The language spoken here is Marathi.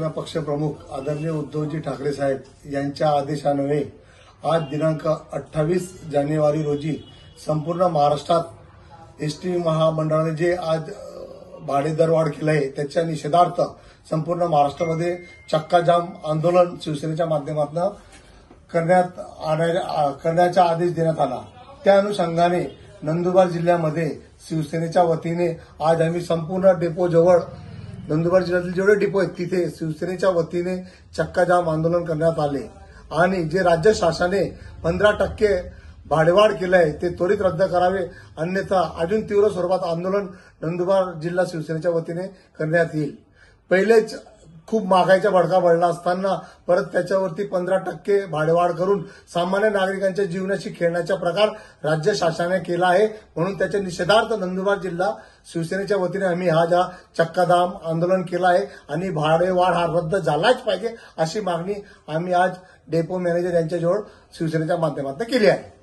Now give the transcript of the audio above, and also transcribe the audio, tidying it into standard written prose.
शिवसेना पक्षप्रमुख आदरणीय उद्धवजी ठाकरे साहेब यांच्या आदेशान्वये आज दिनांक 28 जानेवारी रोजी संपूर्ण महाराष्ट्रात एसटी महामंडळाने जे आज भाडे दरवाढ केलं आहे त्याच्या निषेधार्थ संपूर्ण महाराष्ट्रामध्ये चक्काजाम आंदोलन शिवसेनेच्या माध्यमातून करण्याचा आदेश देण्यात आला। त्या अनुषंगाने नंदुरबार जिल्ह्यामध्ये शिवसेनेच्या वतीने आज आम्ही संपूर्ण डेपोजवळ नंदुरबार जिल्ह्यातील जेवढे डिपो आहेत तिथे शिवसेनेच्या वतीने चक्काजाम आंदोलन करण्यात आले आणि जे राज्य शासनाने 15% भाडेवाढ केलं आहे ते त्वरित रद्द करावे, अन्यथा अजून तीव्र स्वरूपात आंदोलन नंदुरबार जिल्हा शिवसेनेच्या वतीने करण्यात येईल। पहिलेच खूप महागाईचा भडका बळला असताना परत त्याच्यावरती 15% भाडेवाढ करून सामान्य नागरिकांच्या जीवनाशी खेळण्याचा प्रकार राज्य शासनाने केला आहे। म्हणून त्याच्या निषेधार्थ नंदुरबार जिल्हा शिवसेनेच्या वतीने आम्ही हा चक्काजाम आंदोलन केलं आहे आणि भाडेवाढ हा रद्द झालाच पाहिजे अशी मागणी आम्ही आज डेपो मॅनेजर यांच्याजवळ शिवसेनेच्या माध्यमातून केली आहे।